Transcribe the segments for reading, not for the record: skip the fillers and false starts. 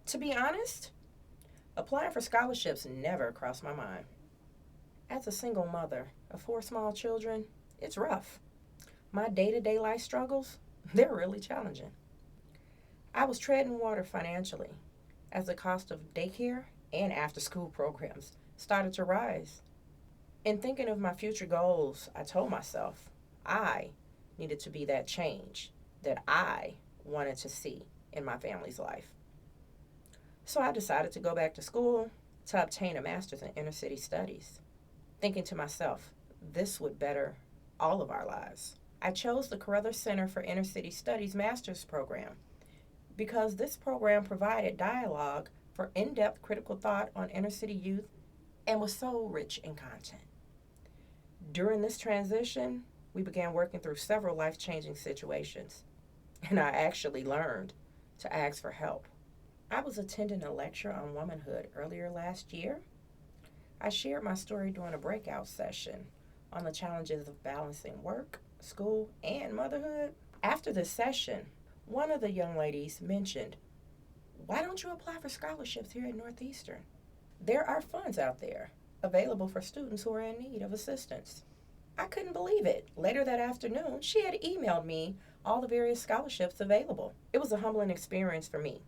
To be honest, applying for scholarships never crossed my mind. As a single mother of four small children, it's rough. My day to day life struggles, they're really challenging. I was treading water financially as the cost of daycare and after school programs started to rise. In thinking of my future goals, I told myself I needed to be that change that I wanted to see in my family's life. So I decided to go back to school to obtain a master's in inner city studies, thinking to myself, this would better all of our lives. I chose the Carruthers Center for Inner City Studies master's program because this program provided dialogue for in depth critical thought on inner city youth and was so rich in content. During this transition, we began working through several life changing situations, and I actually learned to ask for help. I was attending a lecture on womanhood earlier last year. I shared my story during a breakout session on the challenges of balancing work, school, and motherhood. After the session, one of the young ladies mentioned, why don't you apply for scholarships here at Northeastern? There are funds out there available for students who are in need of assistance. I couldn't believe it. Later that afternoon, she had emailed me all the various scholarships available. It was a humbling experience for me,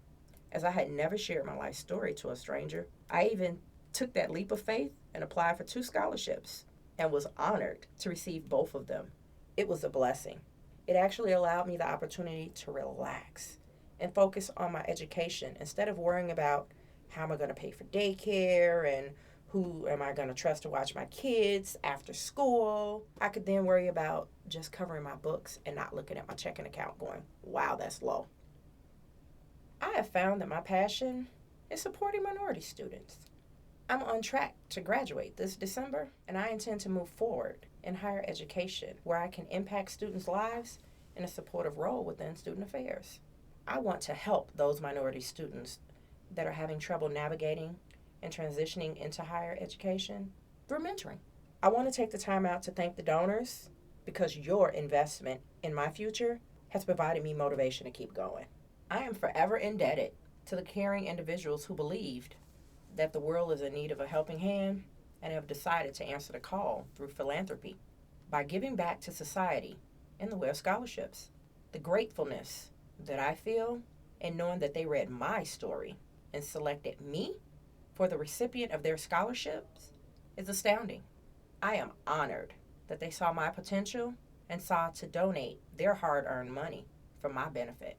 as I had never shared my life story to a stranger. I even took that leap of faith and applied for two scholarships and was honored to receive both of them. It was a blessing. It actually allowed me the opportunity to relax and focus on my education instead of worrying about how am I going to pay for daycare and who am I going to trust to watch my kids after school. I could then worry about just covering my books and not looking at my checking account going, wow, that's low. I have found that my passion is supporting minority students. I'm on track to graduate this December, and I intend to move forward in higher education where I can impact students' lives in a supportive role within student affairs. I want to help those minority students that are having trouble navigating and transitioning into higher education through mentoring. I want to take the time out to thank the donors because your investment in my future has provided me motivation to keep going. I am forever indebted to the caring individuals who believed that the world is in need of a helping hand and have decided to answer the call through philanthropy by giving back to society in the way of scholarships. The gratefulness that I feel in knowing that they read my story and selected me for the recipient of their scholarships is astounding. I am honored that they saw my potential and saw to donate their hard earned money for my benefit.